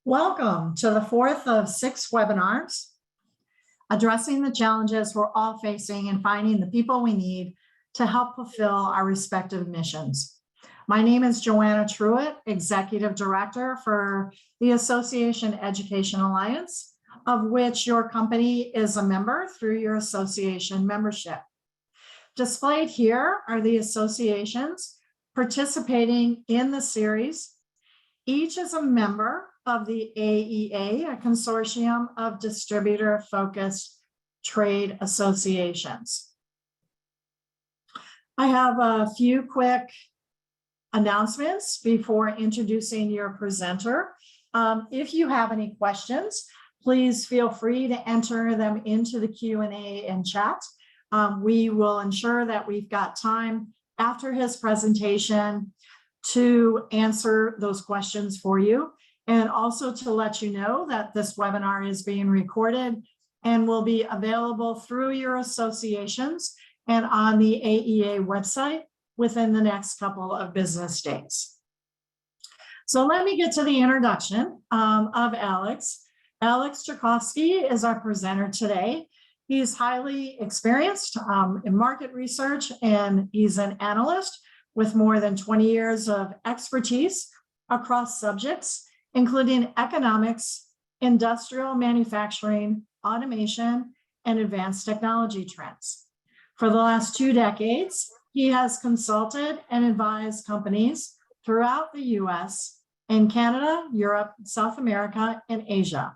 Welcome to the fourth of 6 webinars, addressing the challenges we're all facing and finding the people we need to help fulfill our respective missions. My name is Joanna Truitt, Executive Director for the Association Education Alliance, of which your company is a member through your association membership. Displayed here are the associations participating in the series. Each is a member of the AEA, a consortium of distributor-focused trade associations. I have a few quick announcements before introducing your presenter. If you have any questions, please feel free to enter them into the Q&A and chat. We will ensure that we've got time after his presentation to answer those questions for you, and also to let you know that this webinar is being recorded and will be available through your associations and on the AEA website within the next couple of business days. So let me get to the introduction of Alex. Alex Tchaikovsky is our presenter today. He's highly experienced in market research, and he's an analyst with more than 20 years of expertise across subjects, including economics, industrial manufacturing, automation, and advanced technology trends. For the last 2 decades, he has consulted and advised companies throughout the US and Canada, Europe, South America, and Asia.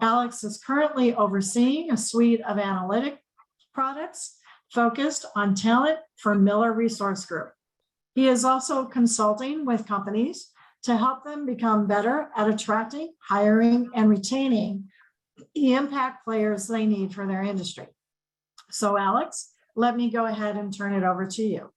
Alex is currently overseeing a suite of analytic products focused on talent for Miller Resource Group. He is also consulting with companies to help them become better at attracting, hiring, and retaining the impact players they need for their industry. So Alex, let me go ahead and turn it over to you.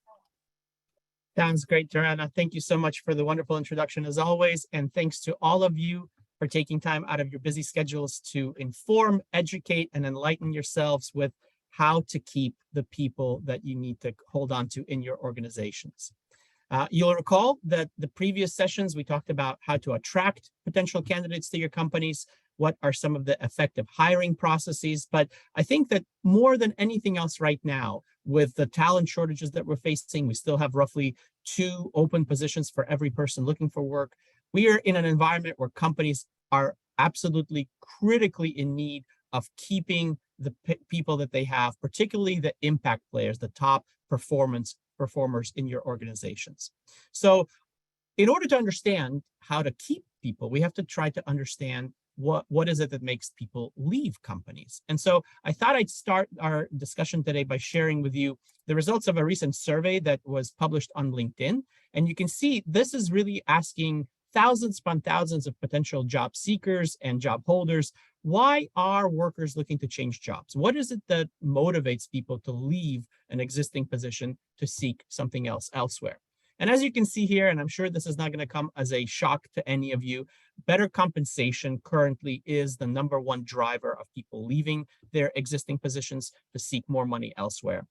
Sounds great, Joanna. Thank you so much for the wonderful introduction as always. And thanks to all of you for taking time out of your busy schedules to inform, educate, and enlighten yourselves with how to keep the people that you need to hold on to in your organizations. You'll recall that the previous sessions, we talked about how to attract potential candidates to your companies, what are some of the effective hiring processes. But I think that more than anything else right now, with the talent shortages that we're facing, we still have roughly 2 open positions for every person looking for work. We are in an environment where companies are absolutely critically in need of keeping the people that they have, particularly the impact players, the top performers in your organizations. So in order to understand how to keep people, we have to try to understand what is it that makes people leave companies. And so I thought I'd start our discussion today by sharing with you the results of a recent survey that was published on LinkedIn. And you can see this is really asking thousands upon thousands of potential job seekers and job holders, why are workers looking to change jobs? What is it that motivates people to leave an existing position to seek something else elsewhere? And as you can see here, and I'm sure this is not going to come as a shock to any of you, better compensation currently is the #1 driver of people leaving their existing positions to seek more money elsewhere.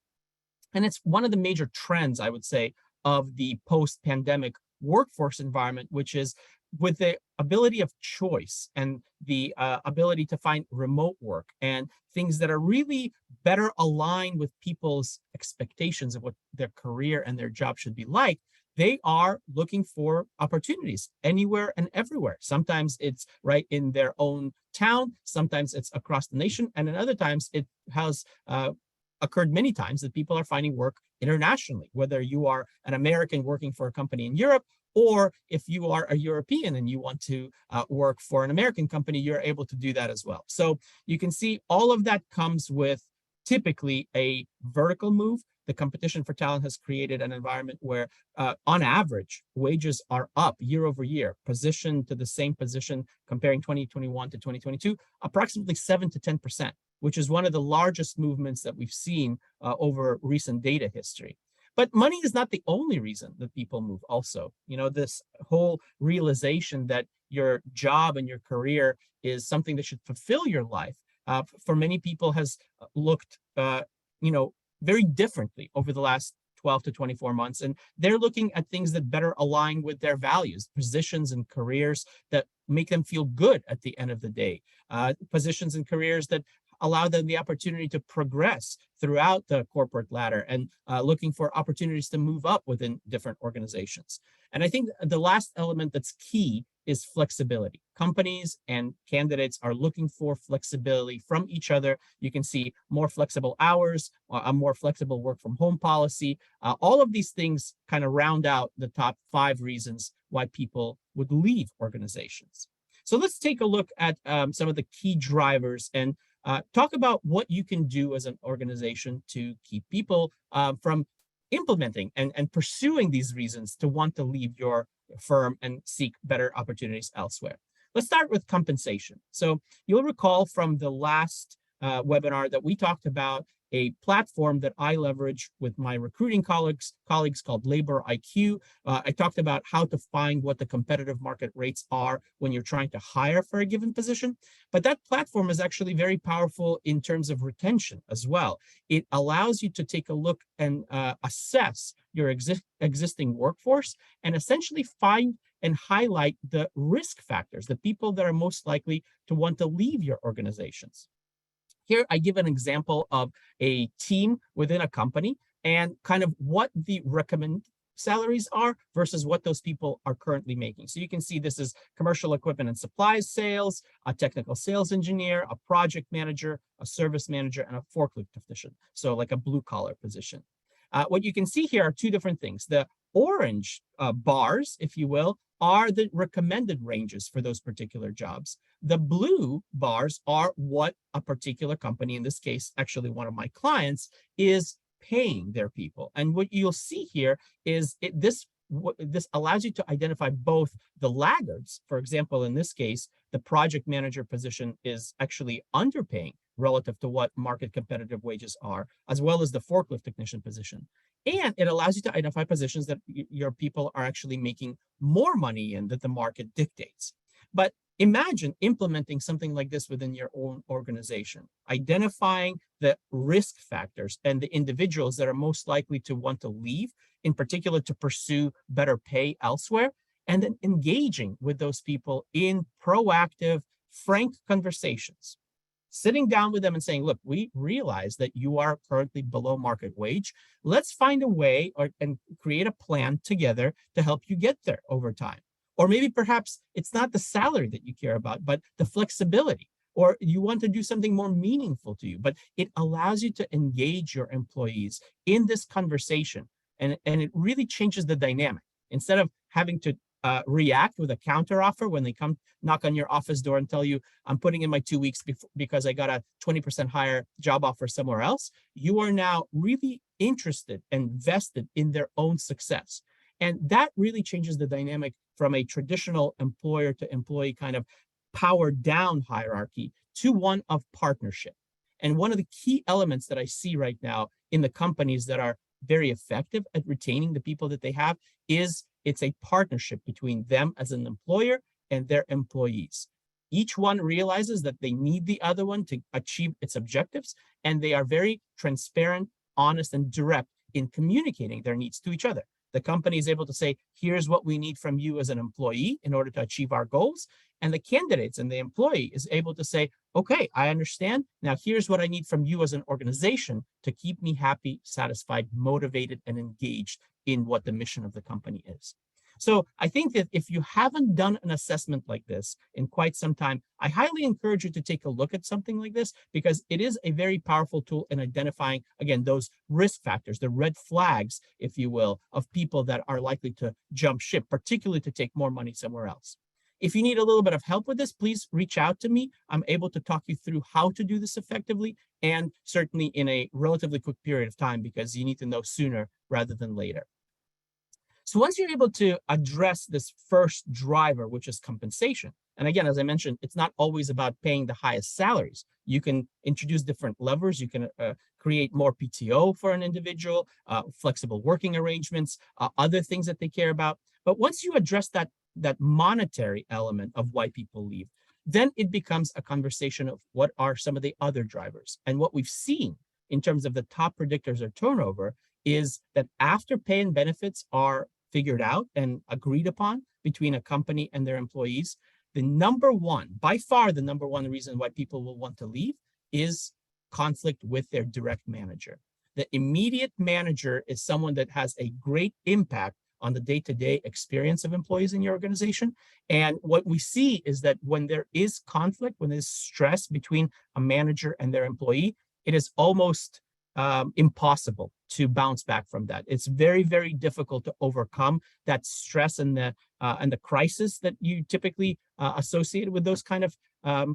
And it's one of the major trends, I would say, of the post-pandemic workforce environment, which is with the ability of choice and the ability to find remote work and things that are really better aligned with people's expectations of what their career and their job should be like, they are looking for opportunities anywhere and everywhere. Sometimes it's right in their own town, sometimes it's across the nation, and in other times it has occurred many times that people are finding work internationally, whether you are an American working for a company in Europe, or if you are a European and you want to work for an American company, you're able to do that as well. So you can see all of that comes with typically a vertical move. The competition for talent has created an environment where, on average, wages are up year over year, position to the same position, comparing 2021 to 2022, approximately 7 to 10%, which is one of the largest movements that we've seen over recent data history. But money is not the only reason that people move also. You know, this whole realization that your job and your career is something that should fulfill your life, for many people has looked, very differently over the last 12 to 24 months. And they're looking at things that better align with their values, positions and careers that make them feel good at the end of the day, positions and careers that allow them the opportunity to progress throughout the corporate ladder, and looking for opportunities to move up within different organizations. And I think the last element that's key is flexibility. Companies and candidates are looking for flexibility from each other. You can see more flexible hours, a more flexible work from home policy. All of these things kind of round out the top 5 reasons why people would leave organizations. So let's take a look at some of the key drivers and talk about what you can do as an organization to keep people from implementing and pursuing these reasons to want to leave your firm and seek better opportunities elsewhere. Let's start with compensation. So you'll recall from the last webinar that we talked about a platform that I leverage with my recruiting colleagues called Labor IQ. I talked about how to find what the competitive market rates are when you're trying to hire for a given position. But that platform is actually very powerful in terms of retention as well. It allows you to take a look and assess your existing workforce and essentially find and highlight the risk factors, the people that are most likely to want to leave your organizations. Here, I give an example of a team within a company and kind of what the recommended salaries are versus what those people are currently making. So you can see this is commercial equipment and supplies sales, a technical sales engineer, a project manager, a service manager, and a forklift technician. So like a blue collar position. What you can see here are 2 different things. The orange bars, if you will, are the recommended ranges for those particular jobs. The blue bars are what a particular company, in this case, actually one of my clients, is paying their people. And what you'll see here is this allows you to identify both the laggards. For example, in this case, the project manager position is actually underpaying relative to what market competitive wages are, as well as the forklift technician position. And it allows you to identify positions that your people are actually making more money in that the market dictates. But imagine implementing something like this within your own organization, identifying the risk factors and the individuals that are most likely to want to leave, in particular to pursue better pay elsewhere, and then engaging with those people in proactive, frank conversations. Sitting down with them and saying, look, we realize that you are currently below market wage. Let's find a way and create a plan together to help you get there over time. Or maybe perhaps it's not the salary that you care about, but the flexibility, or you want to do something more meaningful to you. But it allows you to engage your employees in this conversation, and it really changes the dynamic. Instead of having to react with a counter offer when they come knock on your office door and tell you, I'm putting in my 2 weeks because I got a 20% higher job offer somewhere else, you are now really interested and vested in their own success. And that really changes the dynamic from a traditional employer to employee kind of power down hierarchy to one of partnership. And one of the key elements that I see right now in the companies that are very effective at retaining the people that they have is it's a partnership between them as an employer and their employees. Each one realizes that they need the other one to achieve its objectives, and they are very transparent, honest, and direct in communicating their needs to each other. The company is able to say, here's what we need from you as an employee in order to achieve our goals. And the candidates and the employee is able to say, okay, I understand. Now here's what I need from you as an organization to keep me happy, satisfied, motivated, and engaged in what the mission of the company is. So I think that if you haven't done an assessment like this in quite some time, I highly encourage you to take a look at something like this, because it is a very powerful tool in identifying, again, those risk factors, the red flags, if you will, of people that are likely to jump ship, particularly to take more money somewhere else. If you need a little bit of help with this, please reach out to me. I'm able to talk you through how to do this effectively, and certainly in a relatively quick period of time, because you need to know sooner rather than later. So once you're able to address this first driver, which is compensation, and again, as I mentioned, it's not always about paying the highest salaries. You can introduce different levers. You can create more PTO for an individual, flexible working arrangements, other things that they care about. But once you address that monetary element of why people leave, then it becomes a conversation of what are some of the other drivers. And what we've seen in terms of the top predictors of turnover is that after pay and benefits are figured out and agreed upon between a company and their employees, the number one, by far the number one reason why people will want to leave is conflict with their direct manager. The immediate manager is someone that has a great impact on the day-to-day experience of employees in your organization. And what we see is that when there is conflict, when there's stress between a manager and their employee, it is almost impossible to bounce back from that. It's very, very difficult to overcome that stress and the crisis that you typically associate with those kind of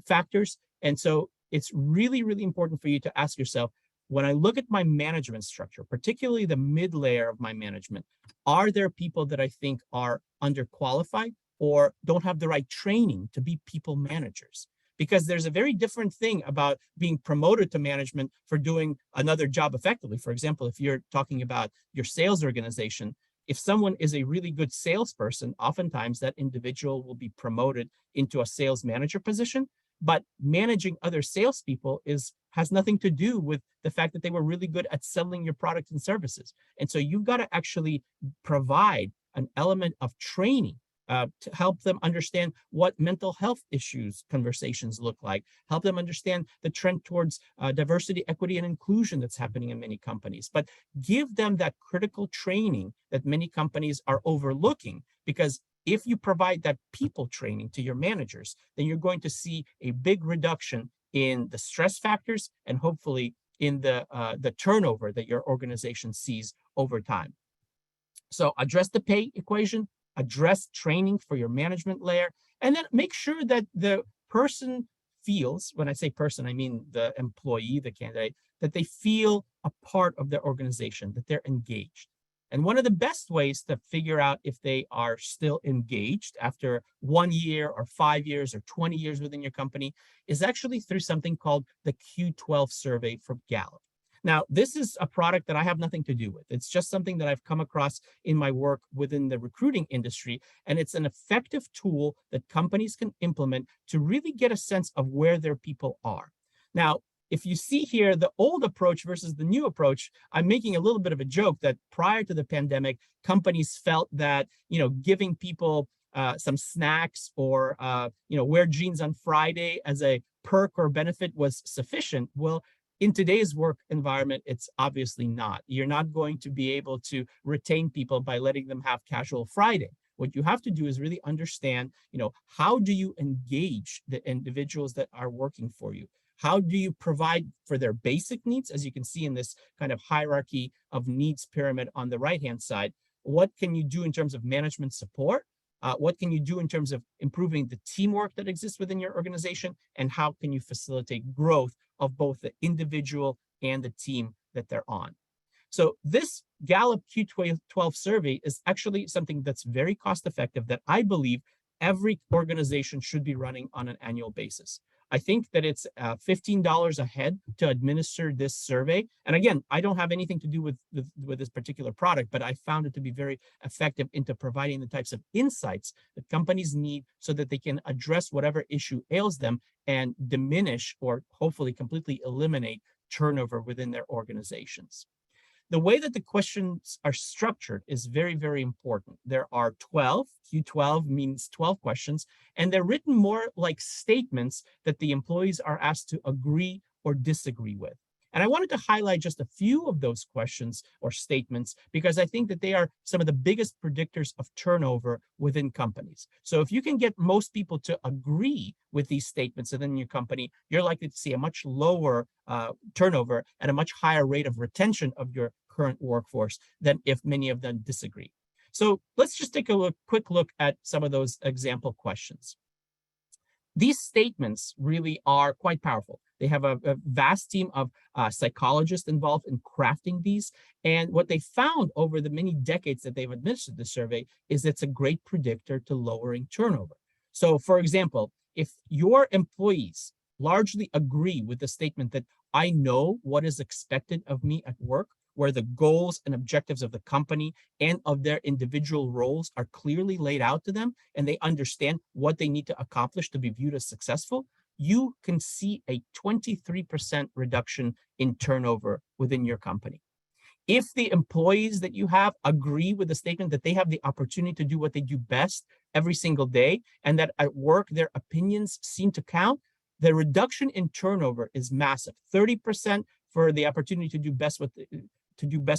factors. And so it's really, really important for you to ask yourself, when I look at my management structure, particularly the mid layer of my management, are there people that I think are underqualified or don't have the right training to be people managers? Because there's a very different thing about being promoted to management for doing another job effectively. For example, if you're talking about your sales organization, if someone is a really good salesperson, oftentimes that individual will be promoted into a sales manager position. But managing other salespeople has nothing to do with the fact that they were really good at selling your products and services. And so you've got to actually provide an element of training to help them understand what mental health issues conversations look like, help them understand the trend towards diversity, equity, and inclusion that's happening in many companies. But give them that critical training that many companies are overlooking, because if you provide that people training to your managers, then you're going to see a big reduction in the stress factors and hopefully in the turnover that your organization sees over time. So address the pay equation, address training for your management layer, and then make sure that the person feels, when I say person, I mean the employee, the candidate, that they feel a part of their organization, that they're engaged. And one of the best ways to figure out if they are still engaged after 1 year or 5 years or 20 years within your company is actually through something called the Q12 survey from Gallup. Now, this is a product that I have nothing to do with. It's just something that I've come across in my work within the recruiting industry, and it's an effective tool that companies can implement to really get a sense of where their people are. Now, if you see here the old approach versus the new approach, I'm making a little bit of a joke that prior to the pandemic, companies felt that, giving people some snacks or, wear jeans on Friday as a perk or benefit was sufficient. Well, in today's work environment, it's obviously not. You're not going to be able to retain people by letting them have casual Friday. What you have to do is really understand, how do you engage the individuals that are working for you? How do you provide for their basic needs? As you can see in this kind of hierarchy of needs pyramid on the right-hand side, what can you do in terms of management support? What can you do in terms of improving the teamwork that exists within your organization? And how can you facilitate growth of both the individual and the team that they're on? So this Gallup Q12 survey is actually something that's very cost effective that I believe every organization should be running on an annual basis. I think that it's $15 a head to administer this survey. And again, I don't have anything to do with this particular product, but I found it to be very effective into providing the types of insights that companies need so that they can address whatever issue ails them and diminish or hopefully completely eliminate turnover within their organizations. The way that the questions are structured is very, very important. There are 12, Q12 means 12 questions, and they're written more like statements that the employees are asked to agree or disagree with. And I wanted to highlight just a few of those questions or statements because I think that they are some of the biggest predictors of turnover within companies. So if you can get most people to agree with these statements within your company, you're likely to see a much lower turnover and a much higher rate of retention of your current workforce than if many of them disagree. So let's just take a quick look at some of those example questions. These statements really are quite powerful. They have a vast team of psychologists involved in crafting these. And what they found over the many decades that they've administered the survey is it's a great predictor to lowering turnover. So for example, if your employees largely agree with the statement that I know what is expected of me at work, where the goals and objectives of the company and of their individual roles are clearly laid out to them, and they understand what they need to accomplish to be viewed as successful, you can see a 23% reduction in turnover within your company. If the employees that you have agree with the statement that they have the opportunity to do what they do best every single day, and that at work their opinions seem to count, the reduction in turnover is massive. 30% for the opportunity to do best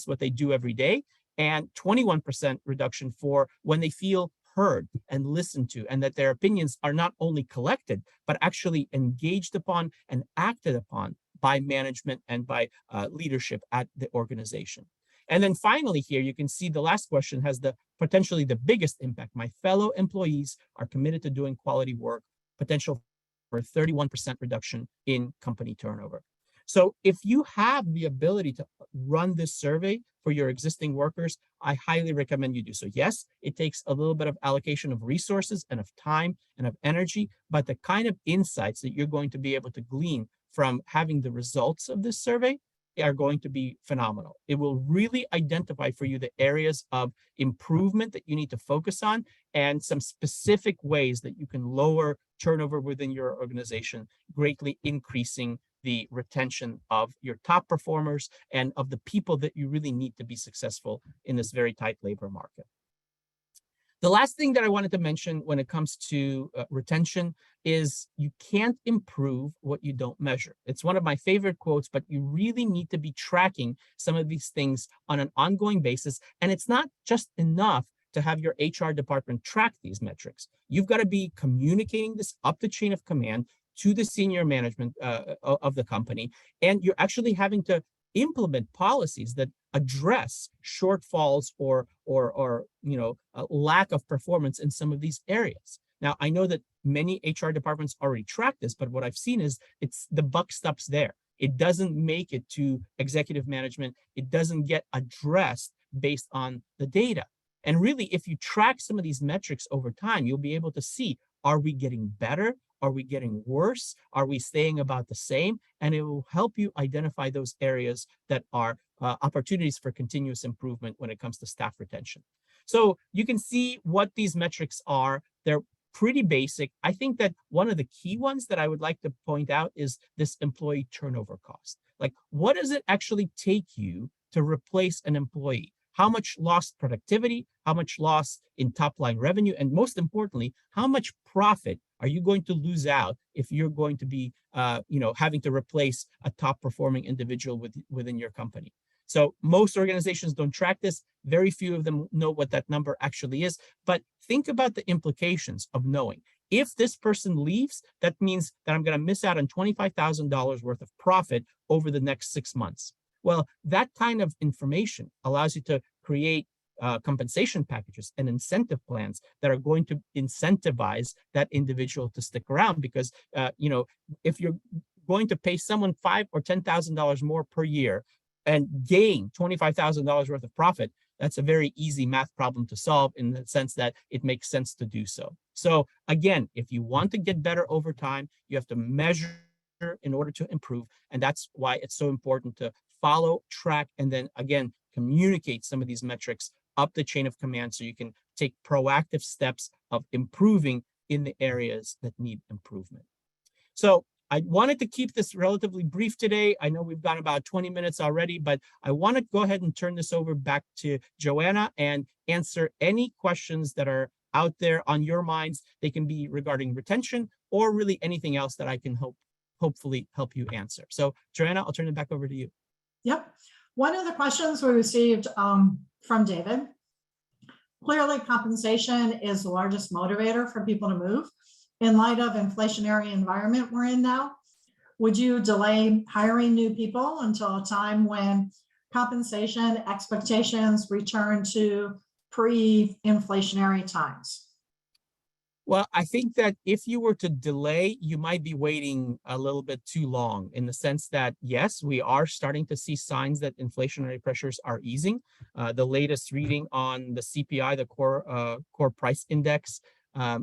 what they do every day, and 21% reduction for when they feel heard and listened to, and that their opinions are not only collected, but actually engaged upon and acted upon by management and by leadership at the organization. And then finally here, you can see the last question has potentially the biggest impact. My fellow employees are committed to doing quality work, potential for a 31% reduction in company turnover. So if you have the ability to run this survey for your existing workers, I highly recommend you do so. Yes, it takes a little bit of allocation of resources and of time and of energy, but the kind of insights that you're going to be able to glean from having the results of this survey are going to be phenomenal. It will really identify for you the areas of improvement that you need to focus on and some specific ways that you can lower turnover within your organization, greatly increasing the retention of your top performers and of the people that you really need to be successful in this very tight labor market. The last thing that I wanted to mention when it comes to retention is you can't improve what you don't measure. It's one of my favorite quotes, but you really need to be tracking some of these things on an ongoing basis. And it's not just enough to have your HR department track these metrics. You've got to be communicating this up the chain of command to the senior management of the company. And you're actually having to implement policies that address shortfalls or lack of performance in some of these areas. Now, I know that many HR departments already track this, but what I've seen is the buck stops there. It doesn't make it to executive management. It doesn't get addressed based on the data. And really, if you track some of these metrics over time, you'll be able to see, are we getting better? Are we getting worse? Are we staying about the same? And it will help you identify those areas that are opportunities for continuous improvement when it comes to staff retention. So you can see what these metrics are. They're pretty basic. I think that one of the key ones that I would like to point out is this employee turnover cost. Like, what does it actually take you to replace an employee? How much lost productivity, how much loss in top line revenue, and most importantly, how much profit are you going to lose out if you're going to be having to replace a top performing individual within your company? So most organizations don't track this. Very few of them know what that number actually is. But think about the implications of knowing, if this person leaves, that means that I'm going to miss out on $25,000 worth of profit over the next 6 months. Well, that kind of information allows you to create compensation packages and incentive plans that are going to incentivize that individual to stick around. Because if you're going to pay someone $5,000 or $10,000 more per year and gain $25,000 worth of profit, that's a very easy math problem to solve, in the sense that it makes sense to do so. So again, if you want to get better over time, you have to measure in order to improve. And that's why it's so important to follow, track, and then again, communicate some of these metrics up the chain of command so you can take proactive steps of improving in the areas that need improvement. So I wanted to keep this relatively brief today. I know we've gone about 20 minutes already, but I want to go ahead and turn this over back to Joanna and answer any questions that are out there on your minds. They can be regarding retention or really anything else that I can hopefully help you answer. So Joanna, I'll turn it back over to you. Yep. One of the questions we received from David, clearly compensation is the largest motivator for people to move. In light of inflationary environment we're in now, would you delay hiring new people until a time when compensation expectations return to pre-inflationary times? Well, I think that if you were to delay, you might be waiting a little bit too long, in the sense that, yes, we are starting to see signs that inflationary pressures are easing. The latest reading on the CPI, the core price index,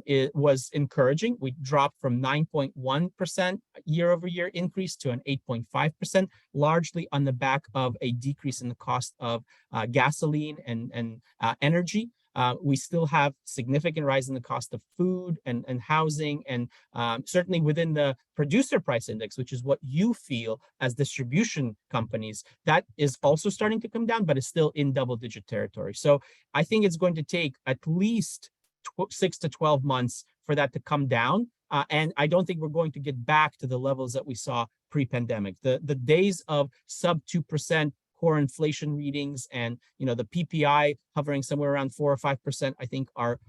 it was encouraging. We dropped from 9.1% year over year increase to an 8.5%, largely on the back of a decrease in the cost of gasoline and energy. We still have significant rise in the cost of food and housing, and certainly within the producer price index, which is what you feel as distribution companies, that is also starting to come down, but is still in double-digit territory. So I think it's going to take at least 6 to 12 months for that to come down. And I don't think we're going to get back to the levels that we saw pre-pandemic. The days of sub 2% core inflation readings and the PPI hovering somewhere around 4 or 5%, I think are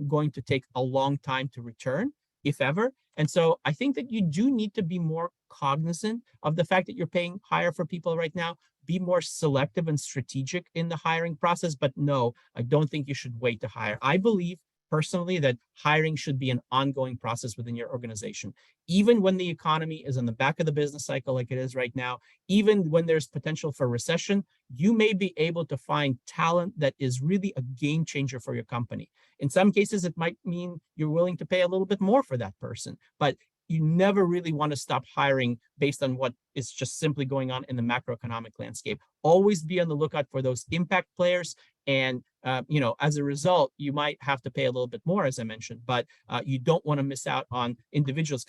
going to take a long time to return, if ever. And so I think that you do need to be more cognizant of the fact that you're paying higher for people right now. Be more selective and strategic in the hiring process. But no, I don't think you should wait to hire. I believe personally that hiring should be an ongoing process within your organization. Even when the economy is in the back of the business cycle like it is right now, even when there's potential for recession, you may be able to find talent that is really a game changer for your company. In some cases, it might mean you're willing to pay a little bit more for that person, but you never really want to stop hiring based on what is just simply going on in the macroeconomic landscape. Always be on the lookout for those impact players. And, as a result, you might have to pay a little bit more, as I mentioned, but you don't want to miss out on individuals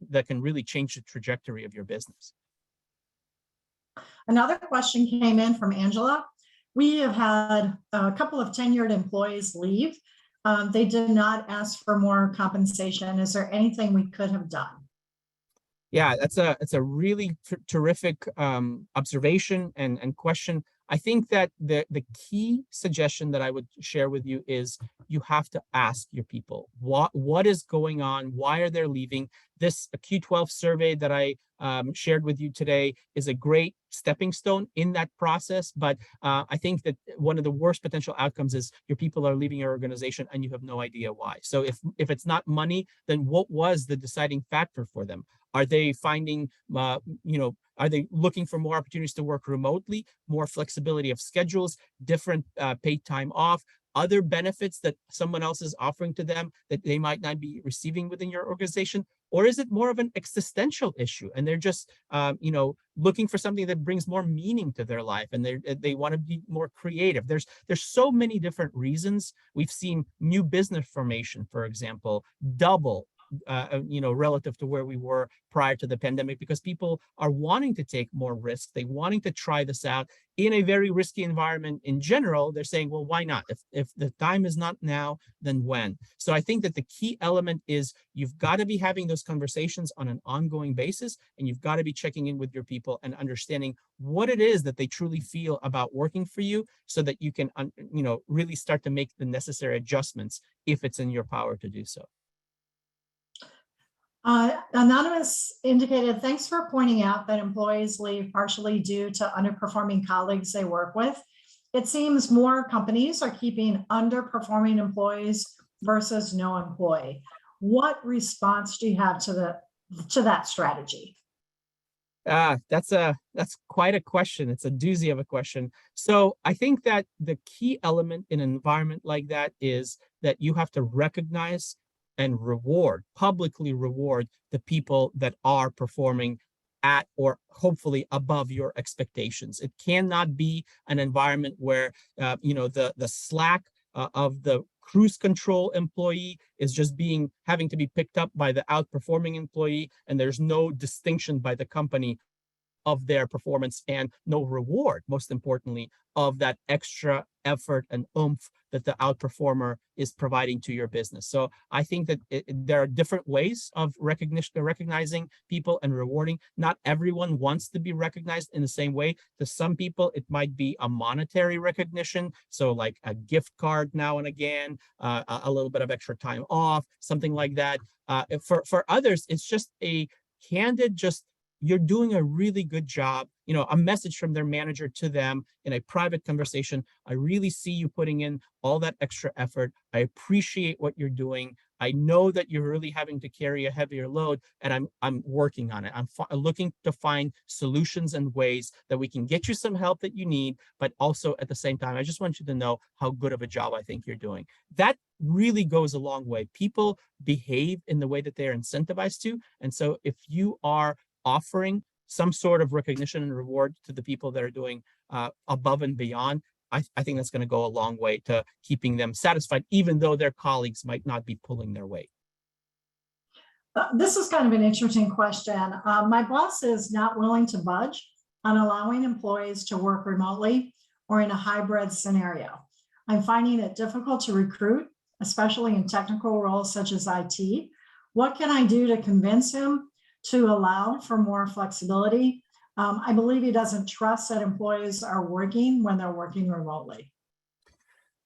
that can really change the trajectory of your business. Another question came in from Angela. We have had a couple of tenured employees leave. They did not ask for more compensation. Is there anything we could have done? Yeah, it's a really terrific observation and question. I think that the key suggestion that I would share with you is you have to ask your people what is going on, why are they leaving. This Q12 survey that I shared with you today is a great stepping stone in that process. But I think that one of the worst potential outcomes is your people are leaving your organization and you have no idea why. So if it's not money, then what was the deciding factor for them? Are they finding, are they looking for more opportunities to work remotely, more flexibility of schedules, different paid time off, other benefits that someone else is offering to them that they might not be receiving within your organization? Or is it more of an existential issue and they're just, looking for something that brings more meaning to their life and they want to be more creative? There's so many different reasons. We've seen new business formation, for example, double relative to where we were prior to the pandemic, because people are wanting to take more risks. They wanting to try this out in a very risky environment in general. They're saying, well, why not? If the time is not now, then when? So I think that the key element is you've got to be having those conversations on an ongoing basis, and you've got to be checking in with your people and understanding what it is that they truly feel about working for you, so that you can, really start to make the necessary adjustments if it's in your power to do so. Anonymous indicated, thanks for pointing out that employees leave partially due to underperforming colleagues they work with. It seems more companies are keeping underperforming employees versus no employee. What response do you have to that strategy? That's quite a question. It's a doozy of a question. So I think that the key element in an environment like that is that you have to recognize and publicly reward the people that are performing at or hopefully above your expectations. It cannot be an environment where the slack of the cruise control employee is just having to be picked up by the outperforming employee, and there's no distinction by the company of their performance, and no reward, most importantly, of that extra effort and oomph that the outperformer is providing to your business. So I think that there are different ways of recognizing people and rewarding. Not everyone wants to be recognized in the same way. To some people, it might be a monetary recognition, so like a gift card now and again, a little bit of extra time off, something like that. For others, it's just a candid, you're doing a really good job, a message from their manager to them in a private conversation. I really see you putting in all that extra effort. I appreciate what you're doing. I know that you're really having to carry a heavier load, and I'm working on it. I'm looking to find solutions and ways that we can get you some help that you need, but also at the same time, I just want you to know how good of a job I think you're doing. That really goes a long way. People behave in the way that they're incentivized to. And so if you are offering some sort of recognition and reward to the people that are doing above and beyond, I think that's going to go a long way to keeping them satisfied, even though their colleagues might not be pulling their weight. This is kind of an interesting question. My boss is not willing to budge on allowing employees to work remotely or in a hybrid scenario. I'm finding it difficult to recruit, especially in technical roles such as IT. What can I do to convince him to allow for more flexibility? I believe he doesn't trust that employees are working when they're working remotely.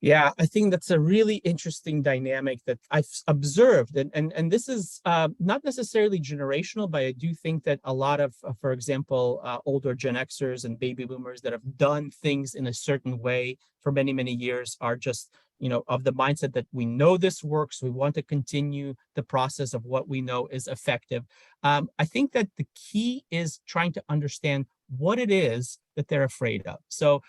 Yeah, I think that's a really interesting dynamic that I've observed. And this is not necessarily generational, but I do think that a lot of, for example, older Gen Xers and baby boomers that have done things in a certain way for many, many years are just, of the mindset that we know this works. We want to continue the process of what we know is effective. I think that the key is trying to understand what it is that they're afraid of. So,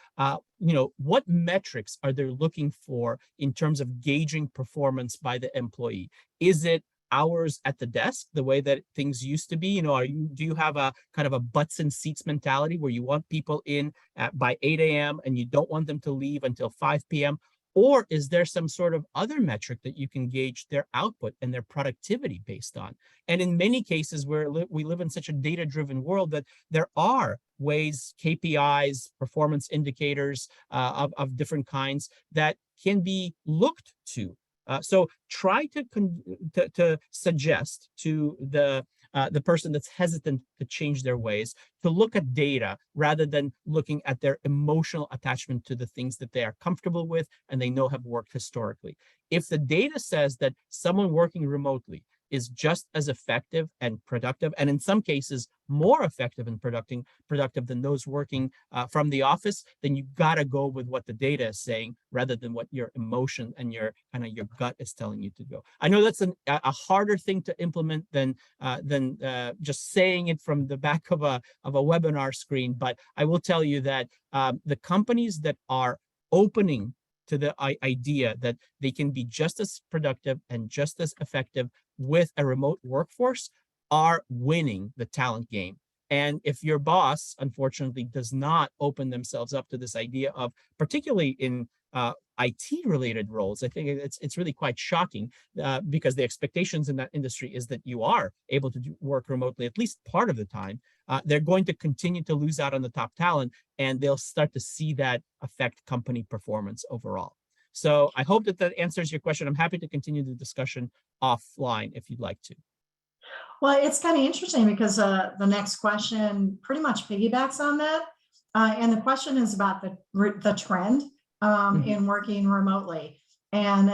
what metrics are they looking for in terms of gauging performance by the employee? Is it hours at the desk, the way that things used to be? Do you have a kind of a butts and seats mentality where you want people in by 8 a.m. and you don't want them to leave until 5 p.m.? Or is there some sort of other metric that you can gauge their output and their productivity based on? And in many cases where we live in such a data-driven world that there are ways, KPIs, performance indicators of different kinds that can be looked to. So try to suggest to the person that's hesitant to change their ways to look at data rather than looking at their emotional attachment to the things that they are comfortable with and they know have worked historically. If the data says that someone working remotely is just as effective and productive, and in some cases more effective and productive than those working from the office, then you got to go with what the data is saying rather than what your emotion and your gut is telling you to go. I know that's a harder thing to implement than just saying it from the back of a webinar screen, but I will tell you that the companies that are opening to the idea that they can be just as productive and just as effective with a remote workforce are winning the talent game. And if your boss, unfortunately, does not open themselves up to this idea of, particularly in IT-related roles, I think it's really quite shocking because the expectations in that industry is that you are able to work remotely at least part of the time. They're going to continue to lose out on the top talent, and they'll start to see that affect company performance overall. So I hope that answers your question. I'm happy to continue the discussion offline if you'd like to. Well, it's kind of interesting because the next question pretty much piggybacks on that. And the question is about the trend in working remotely. And,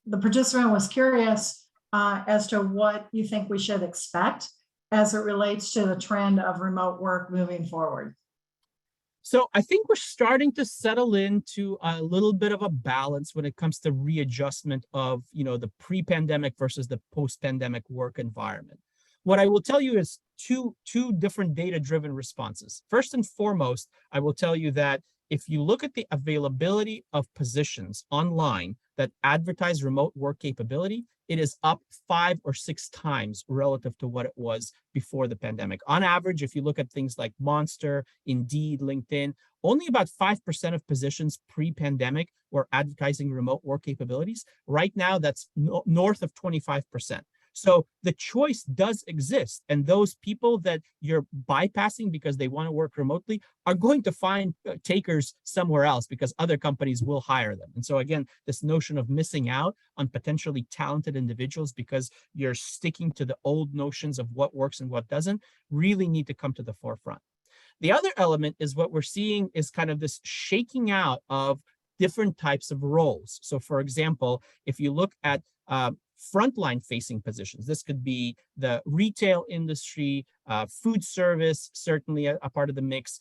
the participant was curious as to what you think we should expect as it relates to the trend of remote work moving forward. So I think we're starting to settle into a little bit of a balance when it comes to readjustment of, the pre-pandemic versus the post-pandemic work environment. What I will tell you is two different data-driven responses. First and foremost, I will tell you that if you look at the availability of positions online that advertise remote work capability, it is up 5 or 6 times relative to what it was before the pandemic. On average, if you look at things like Monster, Indeed, LinkedIn, only about 5% of positions pre-pandemic were advertising remote work capabilities. Right now, that's north of 25%. So the choice does exist. And those people that you're bypassing because they want to work remotely are going to find takers somewhere else because other companies will hire them. And so again, this notion of missing out on potentially talented individuals because you're sticking to the old notions of what works and what doesn't really need to come to the forefront. The other element is what we're seeing is kind of this shaking out of different types of roles. So for example, if you look at frontline facing positions, this could be the retail industry, food service, certainly a part of the mix,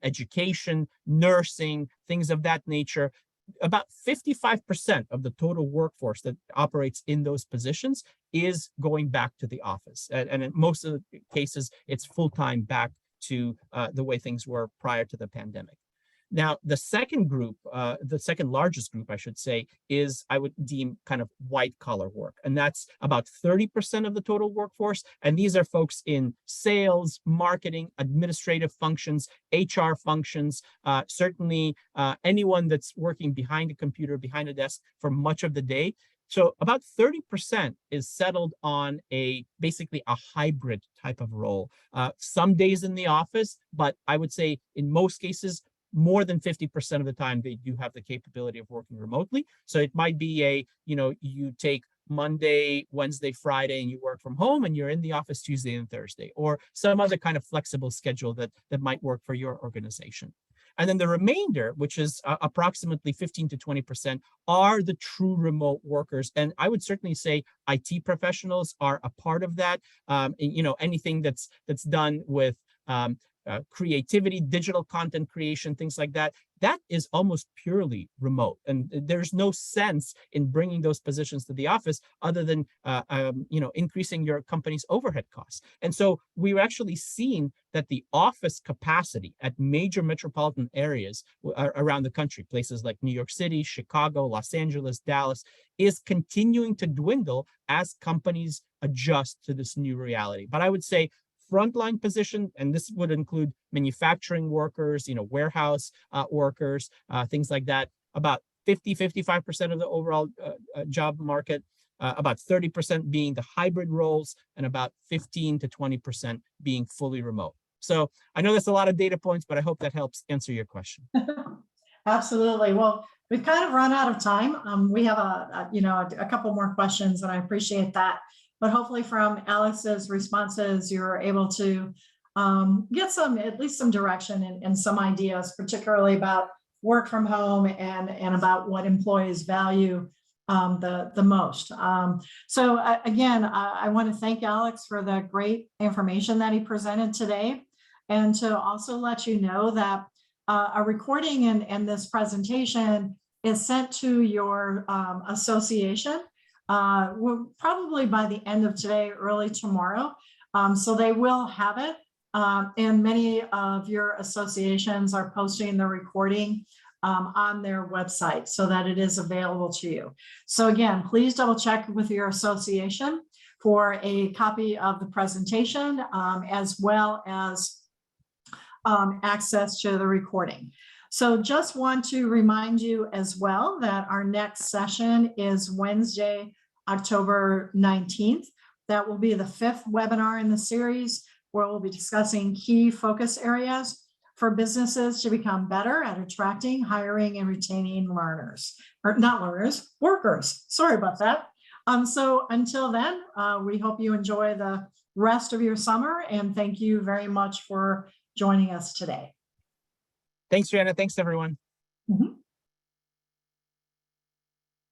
education, nursing, things of that nature. About 55% of the total workforce that operates in those positions is going back to the office. And in most of the cases, it's full-time back to the way things were prior to the pandemic. Now, the second group, the second largest group, I should say, is I would deem kind of white collar work. And that's about 30% of the total workforce. And these are folks in sales, marketing, administrative functions, HR functions, certainly anyone that's working behind a computer, behind a desk for much of the day. So about 30% is settled on basically a hybrid type of role. Some days in the office, but I would say in most cases, more than 50% of the time, they do have the capability of working remotely. So it might be you take Monday, Wednesday, Friday, and you work from home, and you're in the office Tuesday and Thursday, or some other kind of flexible schedule that might work for your organization. And then the remainder, which is approximately 15 to 20%, are the true remote workers. And I would certainly say IT professionals are a part of that. Anything that's done with creativity, digital content creation, things like that, that is almost purely remote. And there's no sense in bringing those positions to the office other than increasing your company's overhead costs. And so we've actually seen that the office capacity at major metropolitan areas around the country, places like New York City, Chicago, Los Angeles, Dallas, is continuing to dwindle as companies adjust to this new reality. But I would say frontline position, and this would include manufacturing workers, warehouse workers, things like that, about 55% of the overall job market, about 30% being the hybrid roles, and about 15 to 20% being fully remote. So I know that's a lot of data points, but I hope that helps answer your question. Absolutely. Well, we've kind of run out of time. We have a couple more questions, and I appreciate that. But hopefully from Alex's responses, you're able to get at least some direction and some ideas, particularly about work from home and about what employees value the most. Again, I want to thank Alex for the great information that he presented today, and to also let you know that a recording and this presentation is sent to your association probably by the end of today, early tomorrow. So they will have it. And many of your associations are posting the recording on their website so that it is available to you. So again, please double check with your association for a copy of the presentation, as well as access to the recording. So just want to remind you as well that our next session is Wednesday, October 19th. That will be the 5th webinar in the series, where we'll be discussing key focus areas for businesses to become better at attracting, hiring, and retaining workers. Sorry about that. So until then, we hope you enjoy the rest of your summer, and thank you very much for joining us today. Thanks, Joanna. Thanks, everyone. Mm-hmm.